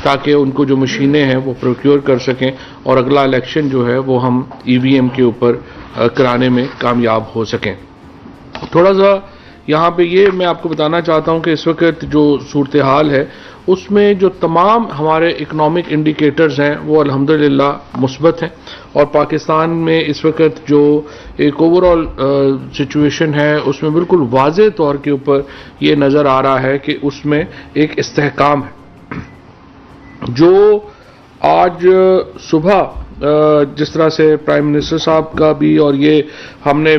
ताकि उनको जो मशीनें हैं वो प्रोक्योर कर सकें और अगला इलेक्शन जो है वो हम ईवीएम के ऊपर कराने में कामयाब हो सकें। थोड़ा सा यहाँ पे ये मैं आपको बताना चाहता हूँ कि इस वक्त जो सूरत हाल है उसमें जो तमाम हमारे इकोनॉमिक इंडिकेटर्स हैं वो अल्हम्दुलिल्लाह मुस्बत हैं और पाकिस्तान में इस वक्त जो एक ओवरऑल सिचुएशन है उसमें बिल्कुल वाज़े तौर के ऊपर ये नज़र आ रहा है कि उसमें एक इस्तेहकाम है। जो आज सुबह जिस तरह से प्राइम मिनिस्टर साहब का भी और ये हमने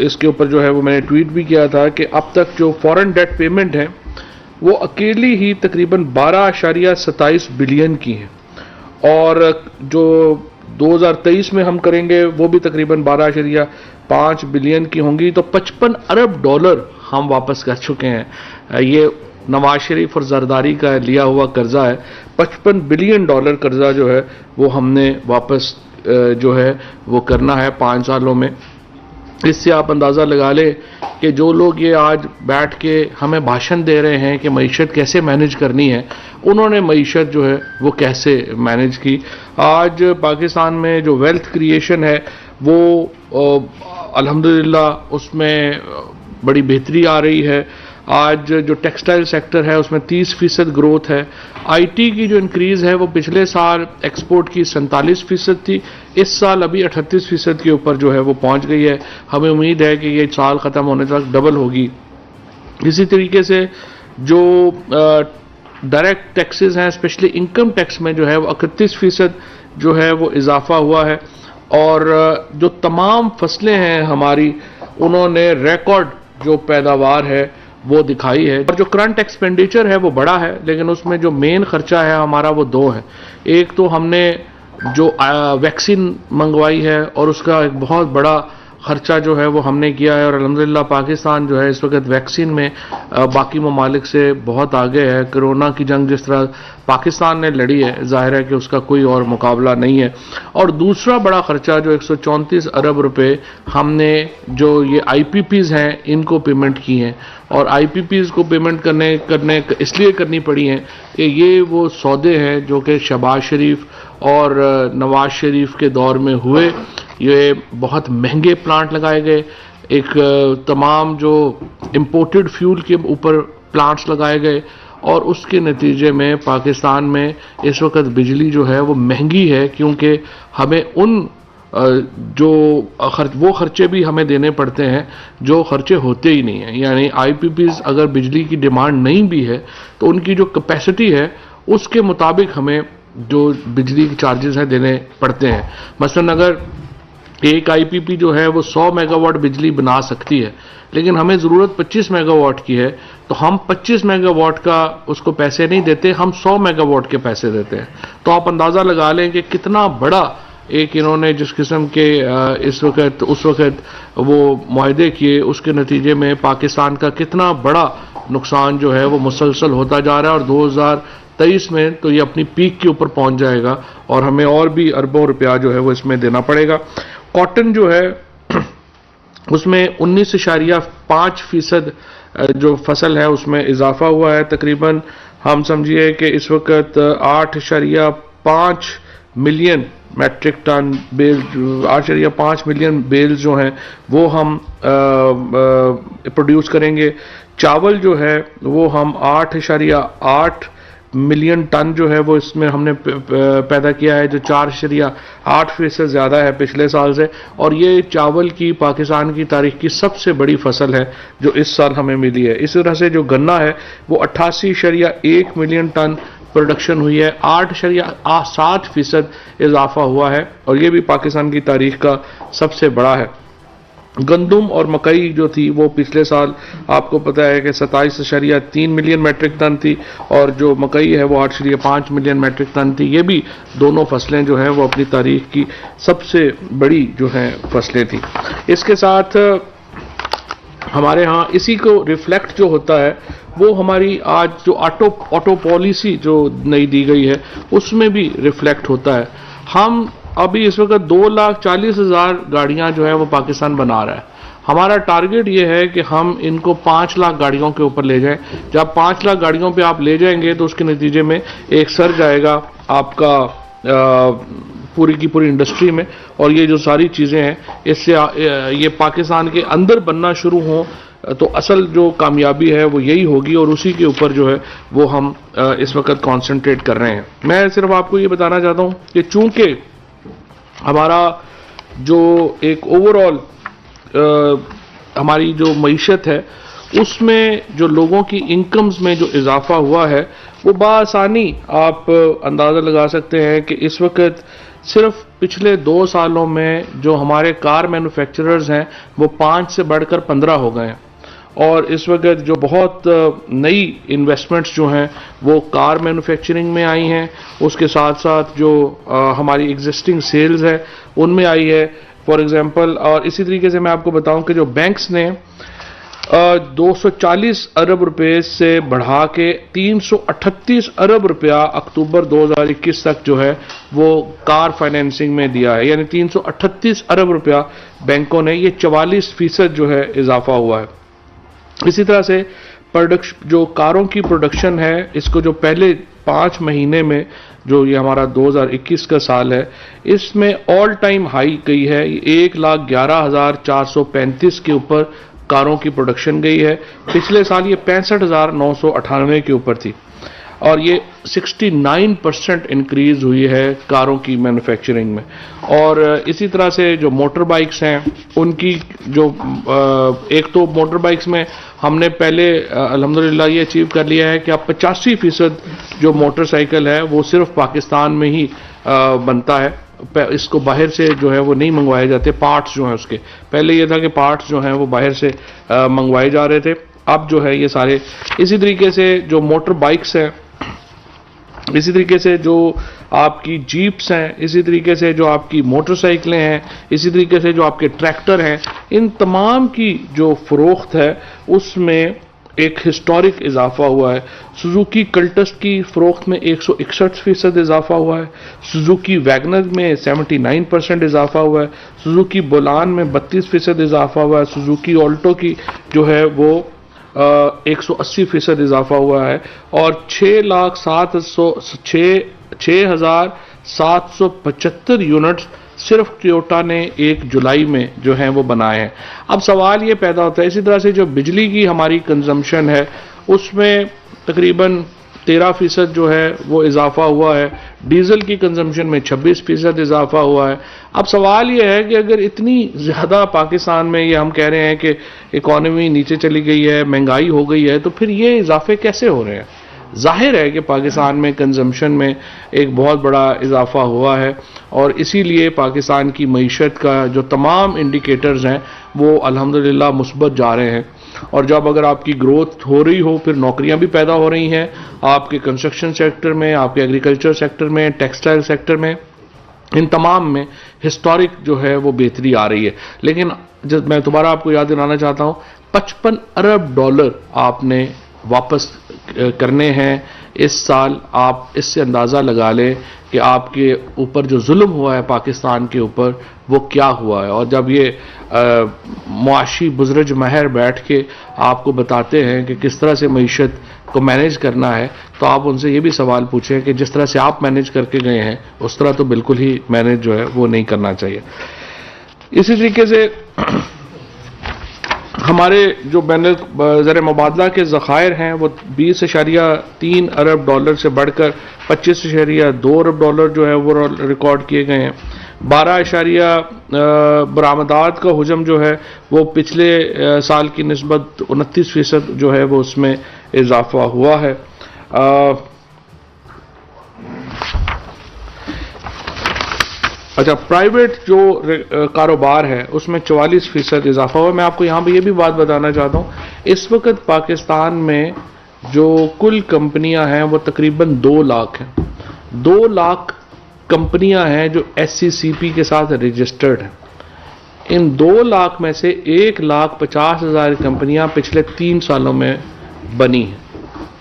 इसके ऊपर जो है वो मैंने ट्वीट भी किया था कि अब तक जो फॉरेन डेट पेमेंट है वो अकेली ही तकरीबन 12.27 बिलियन की है और जो 2023 में हम करेंगे वो भी तकरीबन 12.5 बिलियन की होंगी, तो 55 अरब डॉलर हम वापस कर चुके हैं। ये नवाज शरीफ और जरदारी का लिया हुआ कर्जा है, 55 बिलियन डॉलर कर्जा जो है वो हमने वापस जो है वो करना है 5 सालों में। इससे आप अंदाज़ा लगा लें कि जो लोग ये आज बैठ के हमें भाषण दे रहे हैं कि मईशत कैसे मैनेज करनी है, उन्होंने मईशत जो है वो कैसे मैनेज की। आज पाकिस्तान में जो वेल्थ क्रिएशन है वो अल्हम्दुलिल्लाह उसमें बड़ी बेहतरी आ रही है। आज जो टेक्सटाइल सेक्टर है उसमें 30% ग्रोथ है। आईटी की जो इंक्रीज़ है वो पिछले साल एक्सपोर्ट की 47% थी, इस साल अभी 38% के ऊपर जो है वो पहुंच गई है। हमें उम्मीद है कि ये साल ख़त्म होने तक डबल होगी। इसी तरीके से जो डायरेक्ट टैक्सेस हैं स्पेशली इनकम टैक्स में जो है वो 31% जो है वो इजाफा हुआ है और जो तमाम फसलें हैं हमारी उन्होंने रिकॉर्ड जो पैदावार है वो दिखाई है। और जो करंट एक्सपेंडिचर है वो बड़ा है, लेकिन उसमें जो मेन खर्चा है हमारा वो दो है। एक तो हमने जो वैक्सीन मंगवाई है और उसका एक बहुत बड़ा खर्चा जो है वो हमने किया है और अल्हम्दुलिल्लाह पाकिस्तान जो है इस वक्त वैक्सीन में बाकी ममालिक से बहुत आगे है। कोरोना की जंग जिस तरह पाकिस्तान ने लड़ी है, जाहिर है कि उसका कोई और मुकाबला नहीं है। और दूसरा बड़ा खर्चा जो 134 अरब रुपए हमने जो ये आईपीपीज हैं इनको पेमेंट की हैं और आईपीपीज को पेमेंट करने इसलिए करनी पड़ी हैं कि ये वो सौदे हैं जो कि शहबाज शरीफ और नवाज शरीफ के दौर में हुए। ये बहुत महंगे प्लांट लगाए गए, एक तमाम जो इंपोर्टेड फ्यूल के ऊपर प्लांट्स लगाए गए और उसके नतीजे में पाकिस्तान में इस वक्त बिजली जो है वो महंगी है क्योंकि हमें उन जो वो खर्चे भी हमें देने पड़ते हैं जो खर्चे होते ही नहीं हैं। यानी आईपीपीज अगर बिजली की डिमांड नहीं भी है तो उनकी जो कैपेसिटी है उसके मुताबिक हमें जो बिजली के चार्जेस हैं देने पड़ते हैं। मसलन अगर एक आईपीपी जो है वो 100 मेगावाट बिजली बना सकती है लेकिन हमें ज़रूरत 25 मेगावाट की है, तो हम 25 मेगावाट का उसको पैसे नहीं देते, हम 100 मेगावाट के पैसे देते हैं। तो आप अंदाज़ा लगा लें कि कितना बड़ा एक इन्होंने जिस किस्म के इस वक्त उस वक्त वो मुआहदे किए उसके नतीजे में पाकिस्तान का कितना बड़ा नुकसान जो है वो मुसलसल होता जा रहा है और 2023 में तो ये अपनी पीक के ऊपर पहुंच जाएगा और हमें और भी अरबों रुपया जो है वो इसमें देना पड़ेगा। कॉटन जो है उसमें 19.5% जो फसल है उसमें इजाफा हुआ है। तकरीबन हम समझिए कि इस वक्त 8.5 million metric ton bale 8.5 million bales जो हैं वो हम प्रोड्यूस करेंगे। चावल जो है वो हम 8.8 मिलियन टन जो है वो इसमें हमने पैदा किया है, जो 4.8% ज़्यादा है पिछले साल से। और ये चावल की पाकिस्तान की तारीख की सबसे बड़ी फसल है जो इस साल हमें मिली है। इस तरह से जो गन्ना है वो 88.1 मिलियन टन प्रोडक्शन हुई है, 8.7% इजाफा हुआ है और ये भी पाकिस्तान की तारीख का सबसे बड़ा है। गंदुम और मकई जो थी वो पिछले साल आपको पता है कि 27.3 मिलियन मैट्रिक टन थी और जो मकई है वो 8.5 मिलियन मैट्रिक टन थी। ये भी दोनों फसलें जो हैं वो अपनी तारीख की सबसे बड़ी जो हैं फसलें थी। इसके साथ हमारे यहाँ इसी को रिफ्लेक्ट जो होता है वो हमारी आज जो ऑटो पॉलिसी जो नई दी गई है उसमें भी रिफ्लेक्ट होता है। हम अभी इस वक्त 2,40,000 गाड़ियां जो है वो पाकिस्तान बना रहा है। हमारा टारगेट ये है कि हम इनको 5 लाख गाड़ियों के ऊपर ले जाएं। जब 5 लाख गाड़ियों पे आप ले जाएंगे तो उसके नतीजे में एक सर्ज आएगा आपका पूरी की पूरी इंडस्ट्री में, और ये जो सारी चीज़ें हैं इससे ये पाकिस्तान के अंदर बनना शुरू हों तो असल जो कामयाबी है वो यही होगी, और उसी के ऊपर जो है वो हम इस वक्त कंसंट्रेट कर रहे हैं। मैं सिर्फ आपको ये बताना चाहता हूँ कि चूंकि हमारा जो एक ओवरऑल हमारी जो मईशत है उसमें जो लोगों की इनकम्स में जो इजाफा हुआ है वो बासानी आप अंदाज़ा लगा सकते हैं कि इस वक्त सिर्फ पिछले 2 सालों में जो हमारे कार मैन्युफैक्चरर्स हैं वो 5 से बढ़कर 15 हो गए हैं, और इस वक्त जो बहुत नई इन्वेस्टमेंट्स जो हैं वो कार मैन्युफैक्चरिंग में आई हैं, उसके साथ साथ जो हमारी एग्जिस्टिंग सेल्स है उनमें आई है फॉर एग्जांपल। और इसी तरीके से मैं आपको बताऊं कि जो बैंक्स ने 240 अरब रुपए से बढ़ा के 338 अरब रुपया अक्टूबर 2021 तक जो है वो कार फाइनेंसिंग में दिया है, यानी 338 अरब रुपया बैंकों ने, ये 44% जो है इजाफा हुआ है। इसी तरह से प्रोडक्शन जो कारों की प्रोडक्शन है इसको जो पहले 5 महीने में जो ये हमारा 2021 का साल है इसमें ऑल टाइम हाई गई है, 1,11,435 के ऊपर कारों की प्रोडक्शन गई है। पिछले साल ये 65,998 के ऊपर थी, और ये 69% इंक्रीज हुई है कारों की मैन्युफैक्चरिंग में। और इसी तरह से जो मोटर बाइक्स हैं उनकी जो एक तो मोटर बाइक्स में हमने पहले अल्हम्दुलिल्लाह ये अचीव कर लिया है कि अब 85% जो मोटरसाइकिल है वो सिर्फ पाकिस्तान में ही बनता है, इसको बाहर से जो है वो नहीं मंगवाए जाते पार्ट्स जो हैं उसके। पहले ये था कि पार्ट्स जो हैं वो बाहर से मंगवाए जा रहे थे, अब जो है ये सारे। इसी तरीके से जो मोटर बाइक्स हैं, इसी तरीके से जो आपकी जीप्स हैं, इसी तरीके से जो आपकी मोटरसाइकिलें हैं, इसी तरीके से जो आपके ट्रैक्टर हैं, इन तमाम की जो फरोख्त है उसमें एक हिस्टोरिक इजाफा हुआ है। सुजुकी कल्टस की फरोख्त में 161% इजाफा हुआ है, सुजुकी वैगनर में 79% इजाफा हुआ है, सुजुकी बोलान में 32% इजाफा हुआ है, सुजुकी ऑल्टो की जो है वो 180% इजाफा हुआ है, और 6,775 यूनिट्स सिर्फ टोयोटा ने 1 जुलाई में जो है वो बनाए हैं। अब सवाल ये पैदा होता है, इसी तरह से जो बिजली की हमारी कंजम्पशन है उसमें तकरीबन 13% जो है वो इजाफा हुआ है, डीजल की कंजम्पशन में 26% इजाफा हुआ है। अब सवाल ये है कि अगर इतनी ज़्यादा पाकिस्तान में ये हम कह रहे हैं कि इकॉनमी नीचे चली गई है, महंगाई हो गई है, तो फिर ये इजाफे कैसे हो रहे हैं? जाहिर है कि पाकिस्तान में कंजम्पशन में एक बहुत बड़ा इजाफा हुआ है, और इसीलिए पाकिस्तान की मईशत का जो तमाम इंडिकेटर्स हैं वो अल्हम्दुलिल्लाह मुस्बत जा रहे हैं। और जब अगर आपकी ग्रोथ हो रही हो फिर नौकरियां भी पैदा हो रही हैं आपके कंस्ट्रक्शन सेक्टर में, आपके एग्रीकल्चर सेक्टर में, टेक्सटाइल सेक्टर में, इन तमाम में हिस्टोरिक जो है वो बेहतरी आ रही है। लेकिन जब मैं दोबारा आपको याद दिलाना चाहता हूँ, 55 अरब डॉलर आपने वापस करने हैं इस साल। आप इससे अंदाज़ा लगा लें कि आपके ऊपर जो जुल्म हुआ है पाकिस्तान के ऊपर वो क्या हुआ है। और जब ये मुआशी बुज़ुर्ग महर बैठ के आपको बताते हैं कि किस तरह से मईशत को मैनेज करना है, तो आप उनसे ये भी सवाल पूछें कि जिस तरह से आप मैनेज करके गए हैं उस तरह तो बिल्कुल ही मैनेज जो है वो नहीं करना चाहिए। इसी तरीके से हमारे जो ज़र मुबादला के ज़खायर हैं वो 20.3 अरब डॉलर से बढ़कर 25.2 अरब डॉलर जो है वो रिकॉर्ड किए गए हैं। 12 बरामदात का हुजम जो है वो पिछले साल की निस्बत 29% जो है वो उसमें इजाफा हुआ है। अच्छा, प्राइवेट जो कारोबार है उसमें 44% इजाफा हुआ। मैं आपको यहाँ पे ये भी बात बताना चाहता हूँ, इस वक्त पाकिस्तान में जो कुल कंपनियां हैं वो तकरीबन 2 लाख हैं। 2 लाख कंपनियां हैं जो SCCP के साथ रजिस्टर्ड हैं। इन 2 लाख में से 1,50,000 कंपनियां पिछले 3 सालों में बनी हैं।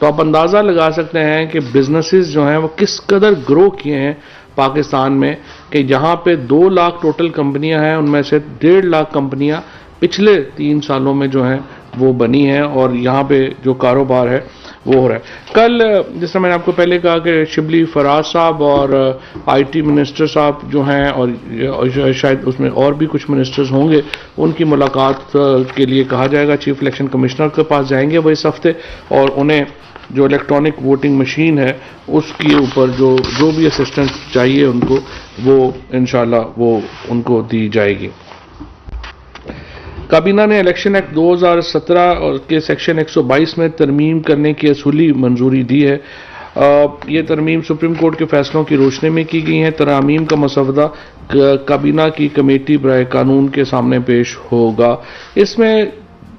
तो आप अंदाज़ा लगा सकते हैं कि बिजनेसेस जो हैं वो किस कदर ग्रो किए हैं पाकिस्तान में, कि जहां पे 2 लाख टोटल कंपनियां हैं उनमें से 1.5 लाख कंपनियां पिछले 3 सालों में जो है वो बनी है और यहाँ पे जो कारोबार है वो हो रहा है। कल जिस तरह मैंने आपको पहले कहा कि शिबली फराज साहब और आईटी मिनिस्टर साहब जो हैं और शायद उसमें और भी कुछ मिनिस्टर्स होंगे, उनकी मुलाकात के लिए कहा जाएगा। चीफ इलेक्शन कमिश्नर के पास जाएंगे वो इस हफ्ते और उन्हें जो इलेक्ट्रॉनिक वोटिंग मशीन है उसके ऊपर जो भी असिस्टेंस चाहिए उनको वो इंशाल्लाह वो उनको दी जाएगी। काबीना ने इलेक्शन एक्ट 2017 के सेक्शन 122 में तरमीम करने की असूली मंजूरी दी है। ये तरमीम सुप्रीम कोर्ट के फैसलों की रोशनी में की गई है। तरामीम का मसवदा काबीना की कमेटी बराए कानून के सामने पेश होगा। इसमें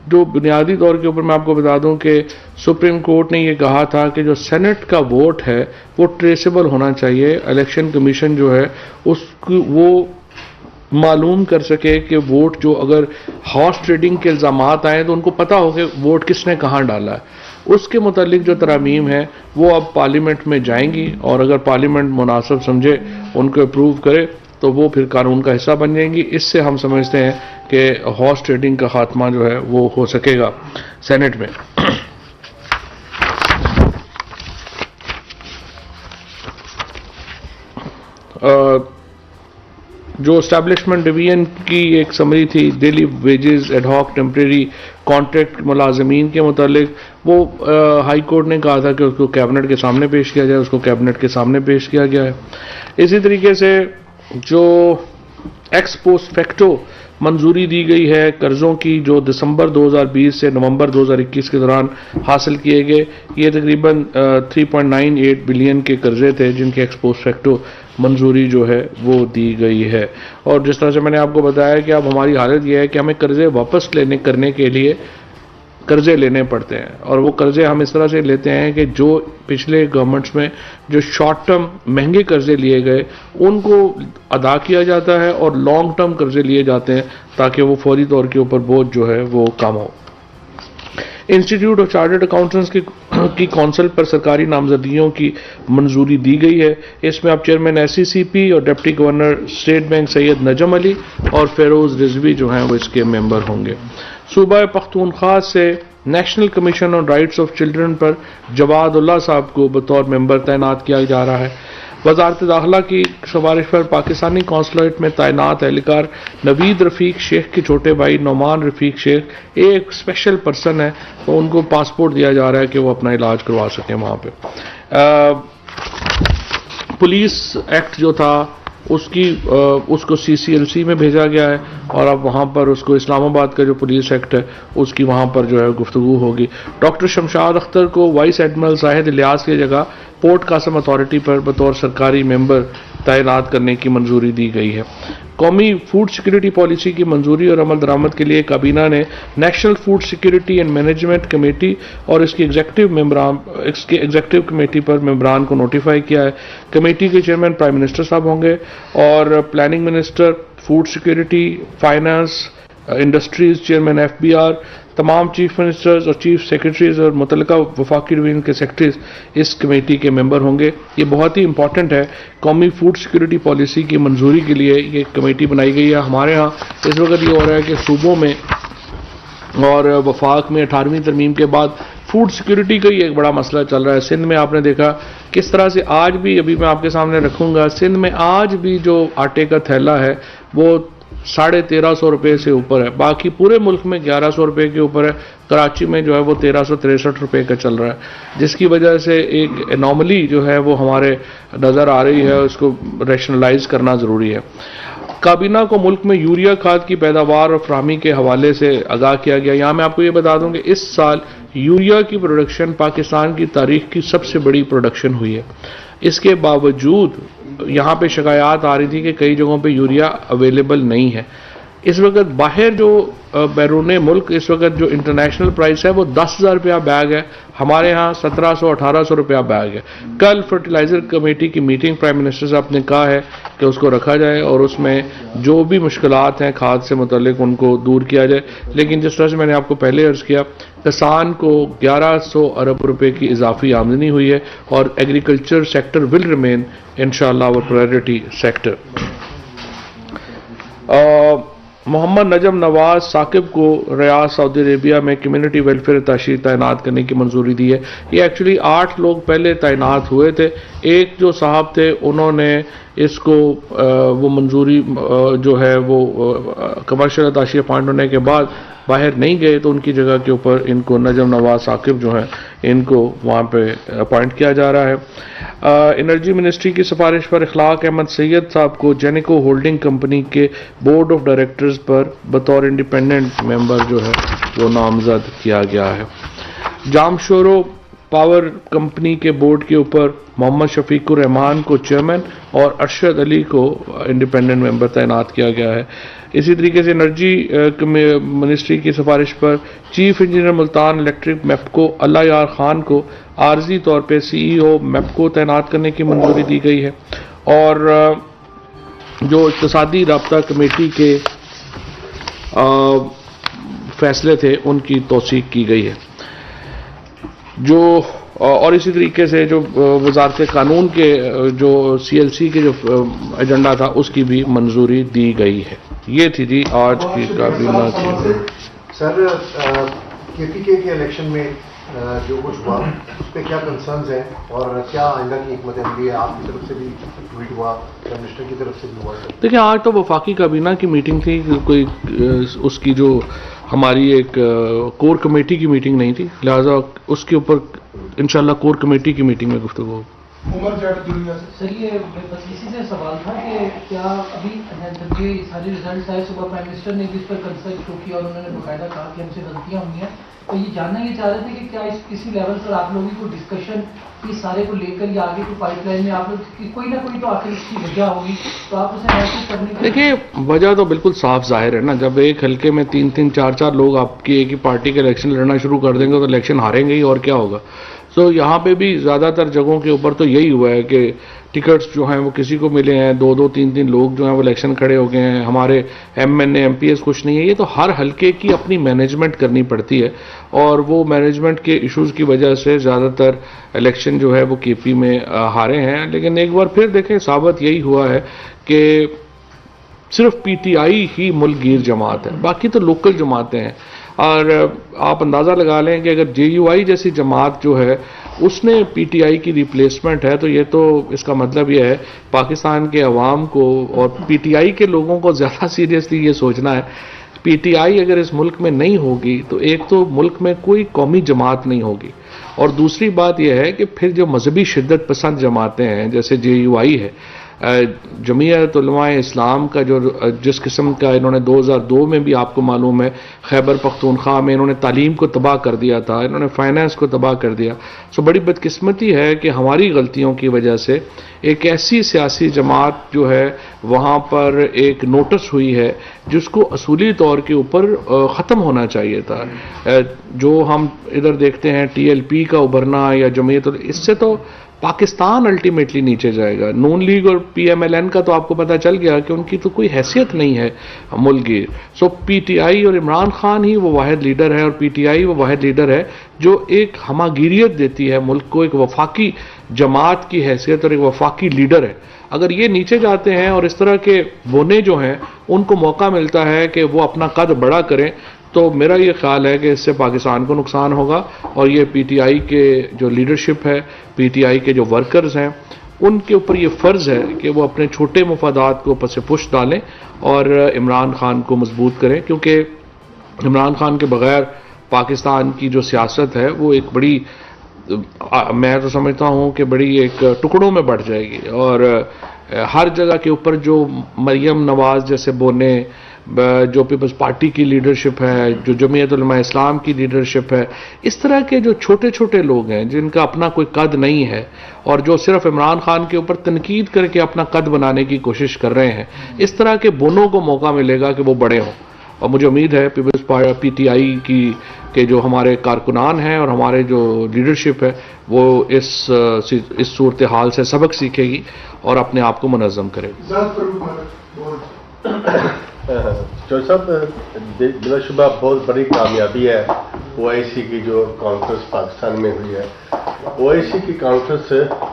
जो बुनियादी तौर के ऊपर मैं आपको बता दूं कि सुप्रीम कोर्ट ने ये कहा था कि जो सेनेट का वोट है वो ट्रेसेबल होना चाहिए। इलेक्शन कमीशन जो है उसको वो मालूम कर सके कि वोट जो अगर हॉर्स ट्रेडिंग के इल्जामात आए तो उनको पता हो कि वोट किसने कहाँ डाला है। उसके मुतालिक जो तरामीम है वो अब पार्लियामेंट में जाएंगी और अगर पार्लियामेंट मुनासिब समझे उनको अप्रूव करे तो वो फिर कानून का हिस्सा बन जाएंगी। इससे हम समझते हैं कि हॉर्स ट्रेडिंग का खात्मा जो है वो हो सकेगा सेनेट में। जो एस्टैब्लिशमेंट डिवीजन की एक समरी थी, daily wages ad hoc temporary contract मुलाजमीन के मुतालिक, वो हाई कोर्ट ने कहा था कि उसको कैबिनेट के सामने पेश किया जाए, उसको कैबिनेट के सामने पेश किया गया है। इसी तरीके से जो एक्स पोस्ट फैक्टो मंजूरी दी गई है कर्जों की जो दिसंबर 2020 से नवंबर 2021 के दौरान हासिल किए गए, ये तकरीबन 3.98 बिलियन के कर्जे थे जिनके एक्स पोस्ट फैक्टो मंजूरी जो है वो दी गई है। और जिस तरह से मैंने आपको बताया कि अब हमारी हालत यह है कि हमें कर्जे वापस करने के लिए कर्जे लेने पड़ते हैं और वो कर्जे हम इस तरह से लेते हैं कि जो पिछले गवर्नमेंट्स में जो शॉर्ट टर्म महंगे कर्जे लिए गए उनको अदा किया जाता है और लॉन्ग टर्म कर्जे लिए जाते हैं ताकि वो फौरी तौर के ऊपर बोझ जो है वो कम हो। इंस्टीट्यूट ऑफ चार्टर्ड अकाउंटेंट्स की कौंसिल पर सरकारी नामजदगियों की मंजूरी दी गई है। इसमें अब चेयरमैन SCCP और deputy governor state bank Syed Najam Ali और फेरोज रिजवी जो हैं वो इसके मेंबर होंगे। सूबा पख्तूनख्वा से national commission on rights of children पर जवादुल्लाह साहब को बतौर मेंबर तैनात किया जा रहा है। वजारत दाखिला की सिफारिश पर पाकिस्तानी कौंसलेट में तैनात एहलकार नवीद रफ़ीक शेख के छोटे भाई नौमान रफ़ीक शेख एक स्पेशल पर्सन है, तो उनको पासपोर्ट दिया जा रहा है कि वो अपना इलाज करवा सकें वहाँ पे। पुलिस एक्ट जो था उसको CCLC में भेजा गया है और अब वहाँ पर उसको इस्लामाबाद का जो पुलिस एक्ट है उसकी वहाँ पर जो है गुफ्तगू होगी। डॉक्टर शमशाद अख्तर को वाइस एडमिरल जाहिद इलियास की जगह पोर्ट कासम अथॉरिटी पर बतौर सरकारी मेंबर तैनात करने की मंजूरी दी गई है। कौमी फूड सिक्योरिटी पॉलिसी की मंजूरी और अमल दरामद के लिए काबीना ने national food security and management committee और इसकी एग्जीक्यूटिव कमेटी पर मेंबरान को नोटिफाई किया है। कमेटी के चेयरमैन प्राइम मिनिस्टर साहब होंगे और planning minister, food security, finance, industries chairman FBR, तमाम चीफ मिनिस्टर्स और चीफ सेक्रेटरीज और मुतल्लिका वफाकी डिवीजन के सेक्रेटरीज इस कमेटी के मेंबर होंगे। ये बहुत ही इंपॉर्टेंट है। कौमी फूड सिक्योरिटी पॉलिसी की मंजूरी के लिए ये कमेटी बनाई गई है। हमारे यहाँ इस वक्त ये हो रहा है कि सूबों में और वफाक में 18वीं तरमीम के बाद फूड सिक्योरिटी का ही एक बड़ा मसला चल रहा है। सिंध में आपने देखा किस तरह से आज भी, अभी मैं आपके सामने रखूंगा, सिंध में आज भी जो आटे का थैला है वो 1350 रुपये से ऊपर है, बाकी पूरे मुल्क में 1100 रुपये के ऊपर है। कराची में जो है वो 1363 रुपये का चल रहा है, जिसकी वजह से एक एनॉमली जो है वो हमारे नज़र आ रही है। उसको रैशनलाइज करना ज़रूरी है। काबीना को मुल्क में यूरिया खाद की पैदावार और फ्राहमी के हवाले से आगाह किया गया। यहाँ मैं आपको ये बता दूं कि इस साल यूरिया की प्रोडक्शन पाकिस्तान की तारीख की सबसे बड़ी प्रोडक्शन हुई है। इसके बावजूद यहाँ पे शिकायत आ रही थी कि कई जगहों पे यूरिया अवेलेबल नहीं है। इस वक्त बाहर जो बैरून मुल्क इस वक्त जो इंटरनेशनल प्राइस है वो 10,000 रुपया बैग है, हमारे यहाँ 1700-1800 रुपया बैग है। कल फर्टिलाइजर कमेटी की मीटिंग प्राइम मिनिस्टर साहब ने कहा है कि उसको रखा जाए और उसमें जो भी मुश्किलात हैं खाद से मुतल्लिक उनको दूर किया जाए। लेकिन जिस तरह से मैंने आपको पहले अर्ज किया, किसान को 1100 अरब रुपए की इजाफी आमदनी हुई है और एग्रीकल्चर सेक्टर विल रिमेन इंशाअल्लाह आवर प्रायोरिटी सेक्टर। मोहम्मद नजम नवाज साकिब को रियाद सऊदी अरेबिया में कम्युनिटी वेलफेयर अताशी तैनात करने की मंजूरी दी है। ये एक्चुअली 8 लोग पहले तैनात हुए थे। एक जो साहब थे उन्होंने इसको वो मंजूरी जो है वो कमर्शियल अताशी अपॉइंट होने के बाद बाहर नहीं गए, तो उनकी जगह के ऊपर इनको नजम नवाज साकिब जो हैं इनको वहाँ पे अपॉइंट किया जा रहा है। एनर्जी मिनिस्ट्री की सिफारिश पर इखलाक अहमद सैयद साहब को जेनेको होल्डिंग कंपनी के बोर्ड ऑफ डायरेक्टर्स पर बतौर इंडिपेंडेंट मेंबर जो है वो नामजद किया गया है। जामशोरो पावर कंपनी के बोर्ड के ऊपर मोहम्मद शफीकुर रहमान को चेयरमैन और अरशद अली को इंडिपेंडेंट मेंबर तैनात किया गया है। इसी तरीके से एनर्जी मिनिस्ट्री की सिफारिश पर चीफ इंजीनियर मुल्तान इलेक्ट्रिक मेपको अल्लाह यार खान को आर्जी तौर पे CEO मेपको तैनात करने की मंजूरी दी गई है। और जो इक़्तिसादी राब्ता कमेटी के फैसले थे उनकी तौसीक की गई है। जो और इसी तरीके से जो वजारत कानून के जो CLC के जो एजेंडा था उसकी भी मंजूरी दी गई है। ये थी जी आज की काबीना की। सर, KPK के इलेक्शन में जो कुछ हुआ उस पर क्या कंसर्न्स हैं और क्या आइंदा की हिकमत अमली है? आपकी तरफ से भी ट्वीट हुआ, प्राइम मिनिस्टर की तरफ से भी हुआ। देखिए, आज तो वफाकी काबीना की मीटिंग थी, कोई उसकी जो हमारी एक कोर कमेटी की मीटिंग नहीं थी, लिहाजा उसके ऊपर इंशाल्लाह कोर कमेटी की मीटिंग में गुफ्तगू होगी। सर, ये बस इसी से सवाल था कि क्या अभी जब ये सारे रिजल्ट आए सुबह प्राइम मिनिस्टर ने भी इस पर कंसर्न शो किया और उन्होंने बाकायदा कहा कि हमसे गलतियां हुई हैं, तो ये जानना ये चाह रहे थे कि क्या किसी लेवल पर आप लोगों को डिस्कशन इस सारे को लेकर या आगे की पाइपलाइन में आप लोग कोई ना कोई तो आखिर इसकी वजह होगी, तो आप उसे महसूस करने के। देखिए, वजह तो बिल्कुल साफ जाहिर है ना। जब एक हल्के में 3-3, 4-4 लोग आपकी एक ही पार्टी के इलेक्शन लड़ना शुरू कर देंगे तो इलेक्शन हारेंगे ही, और क्या होगा। तो यहाँ पे भी ज़्यादातर जगहों के ऊपर तो यही हुआ है कि टिकट्स जो हैं वो किसी को मिले हैं, 2-2, 3-3 लोग जो हैं वो इलेक्शन खड़े हो गए हैं। हमारे MNA MPS कुछ नहीं है। ये तो हर हल्के की अपनी मैनेजमेंट करनी पड़ती है और वो मैनेजमेंट के इश्यूज़ की वजह से ज़्यादातर इलेक्शन जो है वो KP में हारे हैं। लेकिन एक बार फिर देखें, साबित यही हुआ है कि सिर्फ PTI ही मुल्कगीर जमात है, बाकी तो लोकल जमातें हैं। और आप अंदाज़ा लगा लें कि अगर JUI जैसी जमात जो है उसने PTI की रिप्लेसमेंट है, तो ये तो इसका मतलब ये है पाकिस्तान के अवाम को और PTI के लोगों को ज़्यादा सीरियसली ये सोचना है। PTI अगर इस मुल्क में नहीं होगी तो एक तो मुल्क में कोई कौमी जमात नहीं होगी, और दूसरी बात यह है कि फिर जो मजहबी शिद्दत पसंद जमातें हैं जैसे JUI है, जमीयत उलमा इस्लाम का जो जिस किस्म का इन्होंने 2002 में भी आपको मालूम है खैबर पख्तूनख्वा में इन्होंने तालीम को तबाह कर दिया था, इन्होंने फाइनेंस को तबाह कर दिया। सो बड़ी बदकिस्मती है कि हमारी गलतियों की वजह से एक ऐसी सियासी जमात जो है वहाँ पर एक नोटिस हुई है जिसको असूली तौर के ऊपर ख़त्म होना चाहिए था। जो हम इधर देखते हैं TLP का उभरना या जमीयत, इससे तो पाकिस्तान अल्टीमेटली नीचे जाएगा। नून लीग और PMLN का तो आपको पता चल गया कि उनकी तो कोई हैसियत नहीं है मुल्क की। सो PTI और इमरान खान ही वो वाहिद लीडर है और PTI वो वाहिद लीडर है जो एक हमागिरियत देती है मुल्क को, एक वफाकी जमात की हैसियत और एक वफाकी लीडर है। अगर ये नीचे जाते हैं और इस तरह के बोने जो हैं उनको मौका मिलता है कि वो अपना कद बड़ा करें, तो मेरा ये ख्याल है कि इससे पाकिस्तान को नुकसान होगा। और ये PTI के जो लीडरशिप है, PTI के जो वर्कर्स हैं, उनके ऊपर ये फ़र्ज़ है कि वो अपने छोटे मुफादात को ऊपर से पुश डालें और इमरान खान को मजबूत करें, क्योंकि इमरान खान के बग़ैर पाकिस्तान की जो सियासत है वो एक बड़ी, मैं तो समझता हूँ कि बड़ी एक टुकड़ों में बढ़ जाएगी। और हर जगह के ऊपर जो मरियम नवाज़ जैसे बोने, जो पीपल्स पार्टी की लीडरशिप है, जो जमीयत उलमा इस्लाम की लीडरशिप है, इस तरह के जो छोटे छोटे लोग हैं जिनका अपना कोई कद नहीं है और जो सिर्फ इमरान खान के ऊपर तनकीद करके अपना कद बनाने की कोशिश कर रहे हैं, इस तरह के बोनों को मौका मिलेगा कि वो बड़े हों। और मुझे उम्मीद है पीपल्स PTI के जो हमारे कारकुनान हैं और हमारे जो लीडरशिप है वो इस सूरत हाल से सबक सीखेगी और अपने आप को मुनज़्ज़म करेगी। चौधरी साहब, बिलाशुबा बहुत बड़ी कामयाबी है OIC की जो कॉन्फ्रेंस पाकिस्तान में हुई है। OIC की कॉन्फ्रेंस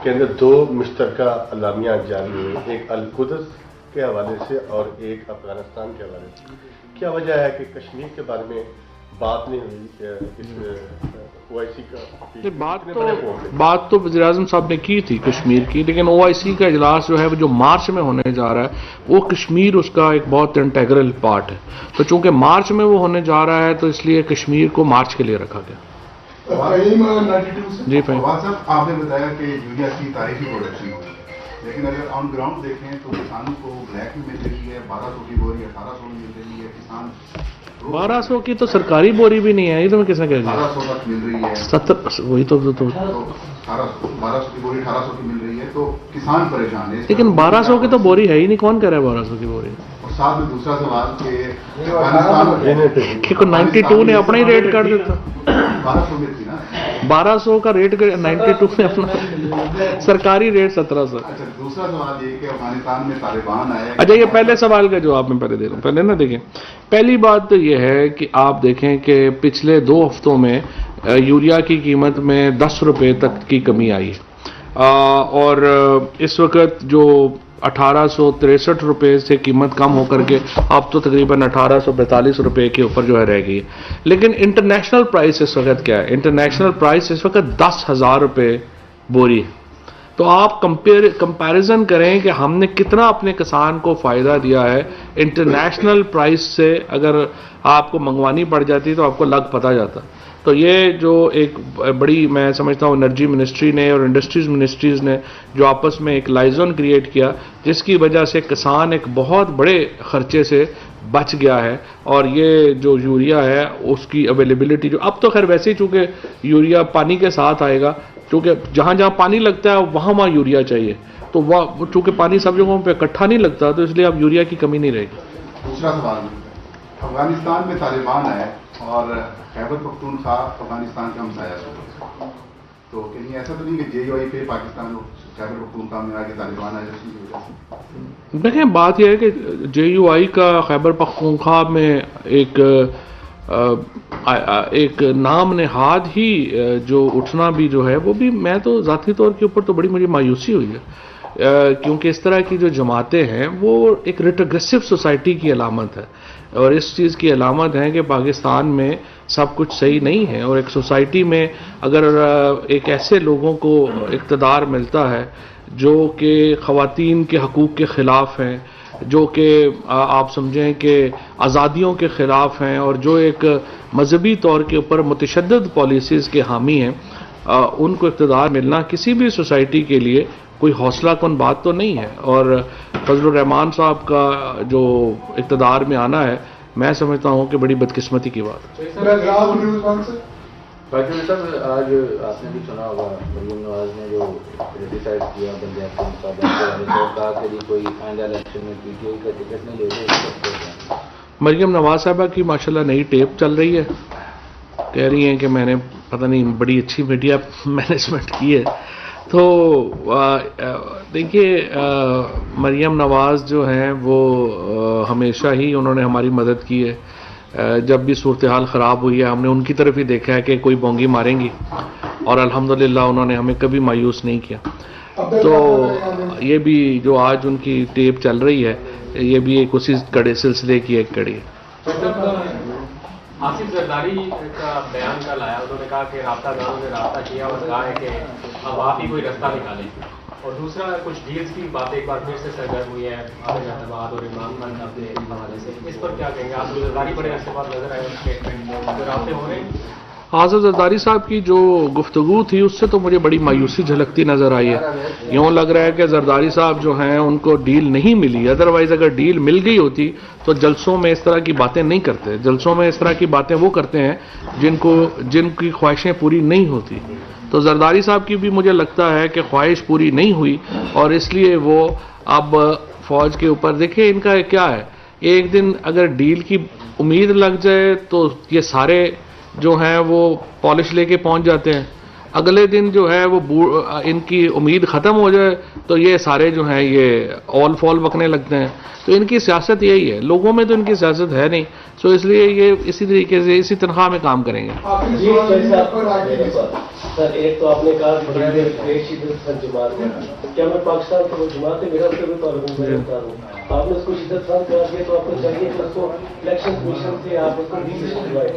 के अंदर 2 मुश्तरका अलामियाँ जारी हुई, एक अल-कुद्स के हवाले से और एक अफगानिस्तान के हवाले से। क्या वजह है कि कश्मीर के बारे में बात नहीं हुई इस ओआईसी का? बात तो वज़ीर आज़म साहब ने की थी कश्मीर की, लेकिन ओआईसी का इजलास जो है वो जो मार्च में होने जा रहा है वो कश्मीर उसका एक बहुत इंटेग्रल पार्ट है। तो चूंकि मार्च में वो होने जा रहा है तो इसलिए कश्मीर को मार्च के लिए रखा गया। जी साहब, आपने बताया कि यूरिया की तारीखी प्रोडक्शन होगी, लेकिन अगर ऑन ग्राउंड देखें तो किसानों को ब्लैक में मिल रही है 1200 की बोरी, 1800 में मिल रही है। किसान 1200 की तो सरकारी बोरी भी नहीं है, ये तो मैं किसने कह दिया? 1200 तक मिल रही है। 70 वही तो 1200 की बोरी 1800 की मिल रही है, तो किसान परेशान है। लेकिन 1200 की तो बोरी है ही नहीं, कौन कह रहा है 1200 की बोरी? और साथ में दूसरा सवाल कि 92 ने अपना ही रेट कर देता। 1200 में थी ना, 1200 का रेट 92 ने अपना, सरकारी रेट 1700। अच्छा, दूसरा सवाल ये कि अफगानिस्तान में तालिबान आए। अच्छा, ये पहले सवाल का जवाब मैं पहले दे रहा हूँ। पहले ना देखें, पहली बात तो ये है कि आप देखें कि पिछले 2 हफ्तों में यूरिया की कीमत में 10 रुपए तक की कमी आई है और इस वक्त जो 1863 रुपए से कीमत कम होकर के अब तो तकरीबन 1842 रुपए के ऊपर जो है रह गई है। लेकिन इंटरनेशनल प्राइस इस वक्त क्या है? इंटरनेशनल प्राइस इस वक्त 10,000 रुपए बोरी है। तो आप कंपैरिजन करें कि हमने कितना अपने किसान को फायदा दिया है इंटरनेशनल प्राइस से। अगर आपको मंगवानी पड़ जाती तो आपको लग पता जाता। तो ये जो एक बड़ी, मैं समझता हूँ, एनर्जी मिनिस्ट्री ने और इंडस्ट्रीज मिनिस्ट्रीज ने जो आपस में एक लाइजन क्रिएट किया, जिसकी वजह से किसान एक बहुत बड़े खर्चे से बच गया है। और ये जो यूरिया है उसकी अवेलेबिलिटी जो अब तो खैर वैसे ही, चूंकि यूरिया पानी के साथ आएगा, क्योंकि जहाँ जहाँ पानी लगता है वहाँ वहाँ यूरिया चाहिए, तो वह चूंकि पानी सब जगहों पे इकट्ठा नहीं लगता, तो इसलिए अब यूरिया की कमी नहीं रहेगी। दूसरा सवाल, अफगानिस्तान में तालिबान आए और खैबर पख्तूनख्वा अफगानिस्तान का हमसाया सूबा, तो कहीं ऐसा तो नहीं कि जेयूआई पे पाकिस्तान खैबर पख्तूनख्वा में आगे तालिबान आए? देखें, बात यह है कि जेयूआई का खैबर पख्तूनख्वा में एक नाम नेहाद ही जो उठना भी जो है वो भी, मैं तो ज़ाती तौर के ऊपर तो बड़ी मुझे मायूसी हुई है, क्योंकि इस तरह की जो जमातें हैं वो एक रिट्रोग्रेसिव सोसाइटी की अलामत है और इस चीज़ की अलामत है कि पाकिस्तान में सब कुछ सही नहीं है। और एक सोसाइटी में अगर एक ऐसे लोगों को इक़्तिदार मिलता है जो कि ख़वातीन के हकूक़ के ख़िलाफ़ हैं, जो कि आप समझें कि आज़ादियों के ख़िलाफ़ हैं और जो एक मजहबी तौर के ऊपर मुतशद्दिद पॉलिसीज़ के हामी हैं, उनको इक़्तिदार मिलना किसी भी सोसाइटी के लिए कोई हौसला कौन बात तो नहीं है। और फजलुर रहमान साहब का जो इक़्तिदार में आना है, मैं समझता हूँ कि बड़ी बदकिस्मती की बात है। आज आपने भी सुना होगा मरियम नवाज ने जो क्रिटिसाइज किया पंजाब के मुकाबले, कहा कि कोई आइंदा इलेक्शन में पीटीआई का टिकट नहीं लेगा। मरियम नवाज साहबा की माशाल्लाह नई टेप चल रही है, कह रही हैं कि मैंने पता नहीं बड़ी अच्छी मीडिया मैनेजमेंट की है। तो देखिए, मरियम नवाज़ जो हैं वो हमेशा ही उन्होंने हमारी मदद की है। जब भी सूरत हाल ख़राब हुई है हमने उनकी तरफ ही देखा है कि कोई बोंगी मारेंगी, और अल्हम्दुलिल्लाह उन्होंने हमें कभी मायूस नहीं किया। तो ये भी जो आज उनकी टेप चल रही है, ये भी एक उसी कड़े सिलसिले की एक कड़ी है। आसिफ जरदारी का बयान कल आया, उन्होंने कहा कि राब्तादारों ने राब्ता किया और कहा है कि अब आप ही कोई रास्ता निकालें। और दूसरा, कुछ डील्स की बात एक बार फिर से सरगर्म हुई है आज़ाद और इमरान खान के हवाले से, इस पर क्या कहेंगे? आसिफ जरदारी बड़े अरसे बाद नजर आए स्टेटमेंट, जो राब्ते हो रहे हैं। आज़ाद जरदारी साहब की जो गुफ्तगू थी उससे तो मुझे बड़ी मायूसी झलकती नज़र आई है। यूँ लग रहा है कि जरदारी साहब जो हैं उनको डील नहीं मिली, अदरवाइज़ अगर डील मिल गई होती तो जलसों में इस तरह की बातें नहीं करते। जलसों में इस तरह की बातें वो करते हैं जिनकी ख्वाहिशें पूरी नहीं होती। तो जरदारी साहब की भी मुझे लगता है कि ख्वाहिश पूरी नहीं हुई और इसलिए वो अब फ़ौज के ऊपर, देखिए इनका क्या है, एक दिन अगर डील की उम्मीद लग जाए तो ये सारे जो हैं वो पॉलिश लेके पहुंच जाते हैं, अगले दिन जो है वो इनकी उम्मीद ख़त्म हो जाए तो ये सारे जो हैं ये ऑल फॉल बकने लगते हैं। तो इनकी सियासत यही है, लोगों में तो इनकी सियासत है नहीं, सो इसलिए ये इसी तरीके से इसी तनख्वाह में काम करेंगे। सर एक तो आपने कहा जमात है, क्या मैं पाकिस्तान की वो जमात है, मेरा उससे भी ताल्लुक हूँ, आपने उसको शिद्दत पसंद करा दिया तो आपको चाहिए कि उसको इलेक्शन कमीशन से आप उसको डिसीजन दिलवाएं।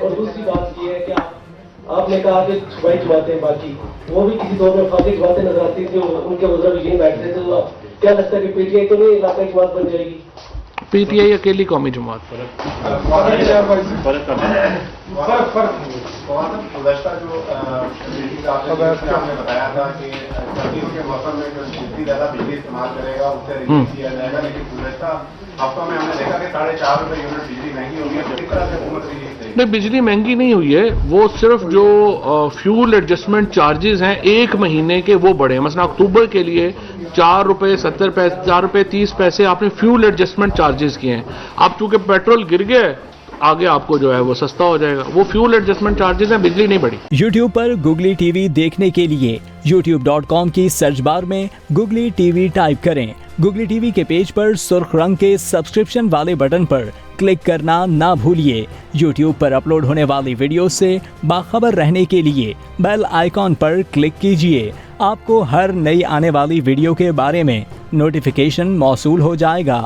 और दूसरी बात ये है कि आपने कहा कि छुपाई जमातें बाकी वो भी किसी दौर में फांसी जमातें नजर आती थी, उनके वजह भी यहीं बैठते थे, तो क्या लगता है कि पीटीआई तो नहीं इलाका जमात बन जाएगी? पीटीआई अकेली कौमी जमात गुज़श्ता जो आपने बताया था कि सर्दियों के मौसम में जो जितनी ज्यादा बिजली इस्तेमाल करेगा उससे रिलीज किया जाएगा, लेकिन गुज़श्ता हफ्तों में हमने देखा कि 4.5 रुपए यूनिट बिजली महंगी होगी है, तो किस तरह से हुकूमत रिलीज देगी? नहीं, बिजली महंगी नहीं हुई है, वो सिर्फ जो फ्यूल एडजस्टमेंट चार्जेस हैं 1 महीने के वो बढ़े हैं। मसलन अक्टूबर के लिए 4 रुपए 70 पैसे 4 रुपए 30 पैसे आपने फ्यूल एडजस्टमेंट चार्जेस किए हैं। अब चूंकि पेट्रोल गिर गया आगे आपको जो है वो सस्ता हो जाएगा, वो फ्यूल एडजस्टमेंट चार्जेस हैं, बिजली नहीं बढ़ी। YouTube पर Google TV देखने के लिए youtube.com की सर्च बार में Google TV टाइप करें। Google TV के पेज पर सुर्ख रंग के सब्सक्रिप्शन वाले बटन पर क्लिक करना ना भूलिए। YouTube पर अपलोड होने वाली वीडियो से बाखबर रहने के लिए बेल आइकॉन पर क्लिक कीजिए। आपको हर नई आने वाली वीडियो के बारे में नोटिफिकेशन मौसूल हो जाएगा।